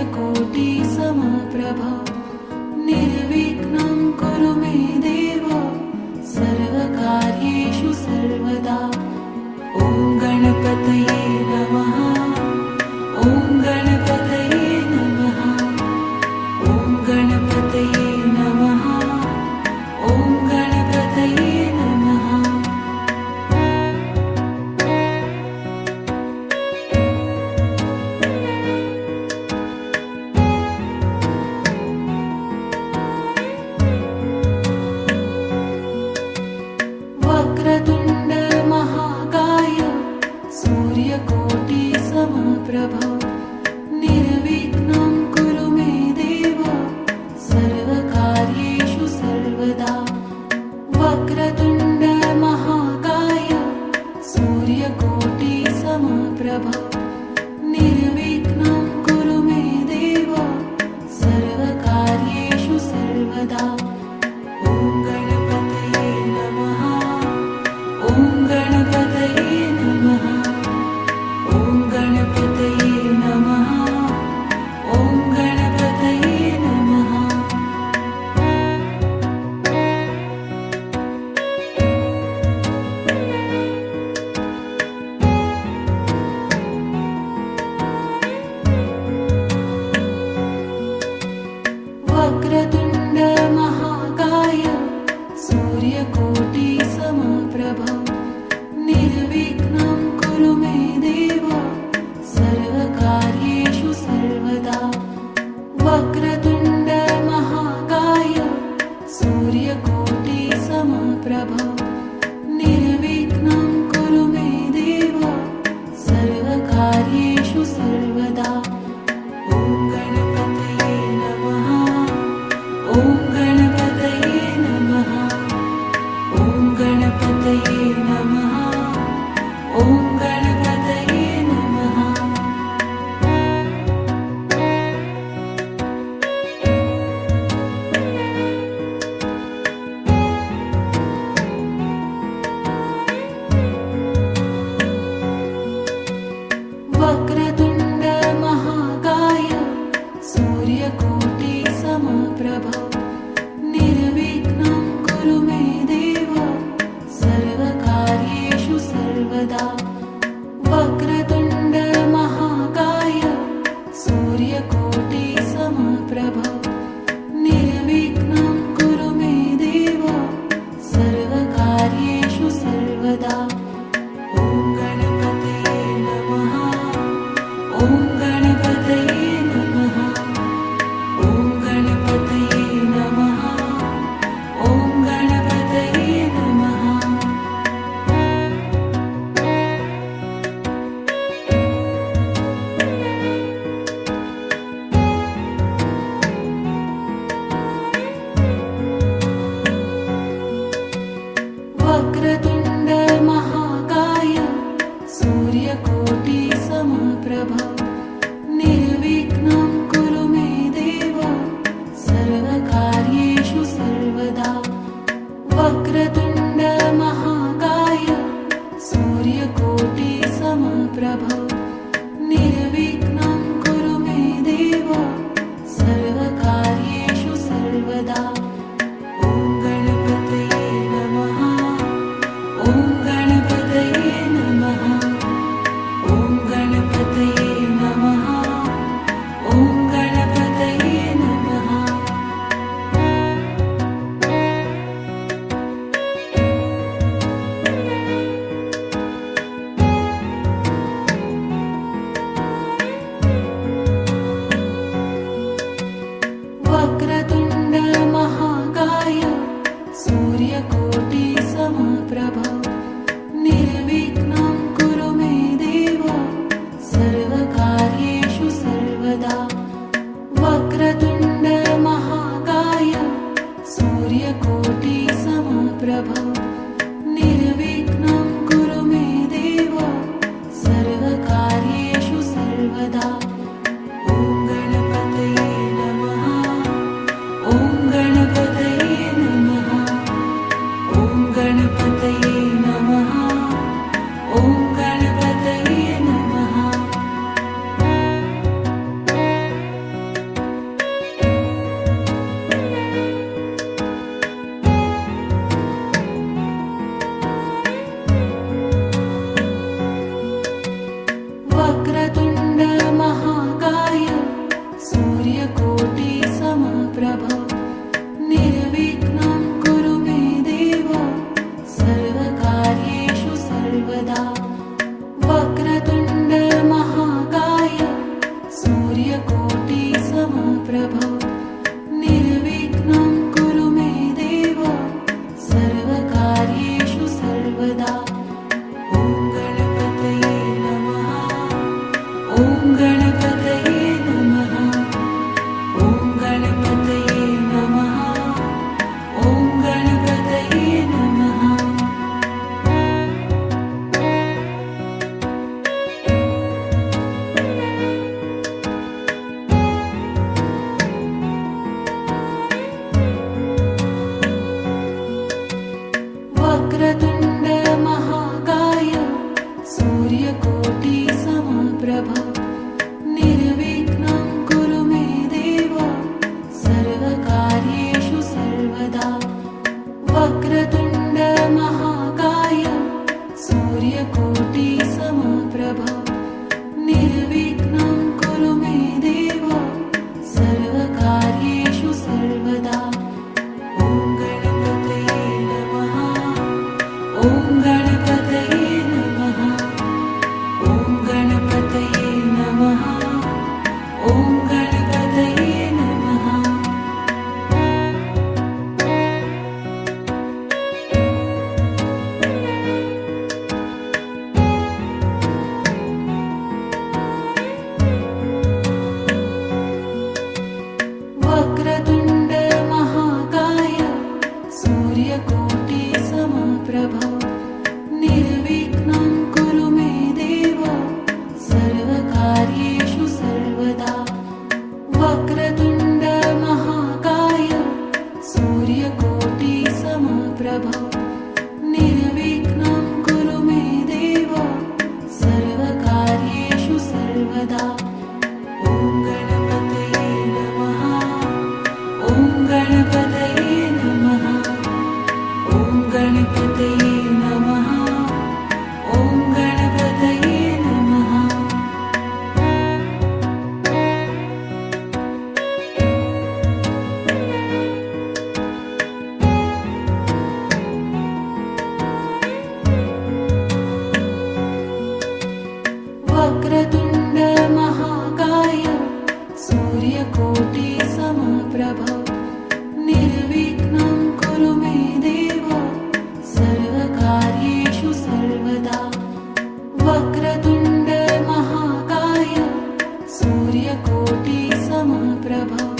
सूर्यकोटि समप्रभ निर्विघ्नं कुरु मे देव सर्वकार्येषु सर्वदा। ॐ गणपतये नमः। ॐ गणपतये नमः। ॐ गणपतये नमः। ॐ गणपतये नमः। वक्रतुण्ड महाकाय सूर्यकोटि समप्रभ निर्विघ्नं कुरु मे देव सर्वकार्येषु सर्वदा। वक्रतुण्ड महाकाय सूर्यकोटि समप्रभ निर्विघ्नं कुरु मे देव सर्वकार्येषु सर्वदा। ॐ गणपतये नमः। ॐ गणपतये नमः। ॐ गणपतये नमः। समप्रभ निर्विघ्नं कुरु मे देव सर्वकार्येषु सर्वदा ॐ गणपतये नमः ॐ गणपतये नमः ॐ गणपतये नमः ॐ गणपतये नमः वक्रतुण्ड महाकाय सूर्यकोटि समप्रभ निर्विघ्नं कुरु मे देव सर्वकार्येषु सर्वदा वक्रतुण्ड महाकाय सूर्यकोटि समप्रभ निर्विघ्नं कुरु मे देव सर्वकार्येषु सर्वदा ॐ गणपतये नमः ॐ गणपतये नमः ॐ गणपतये नमः ॐ गणपतये नमः वक्रतुण्ड महाकाय सूर्यकोटि समप्रभ निर्विघ्नं कुरु मे देव सर्वकार्येषु सर्वदा वक्रतुण्ड महाकाय सूर्यकोटि समप्रभ निर्विघ्नं कुरु मे देव सर्वकार्येषु सर्वदा ॐ गणपतये नमः ॐ गणपतये नमः ॐ गणपतये नमः ॐ गणपतये नमः वक्रतुण्ड महाकाय सूर्यकोटि समप्रभ निर्विघ्नं कुरु मे देव सर्वकार्येषु सर्वदा वक्रतुण्ड महाकाय सूर्यकोटि समप्रभ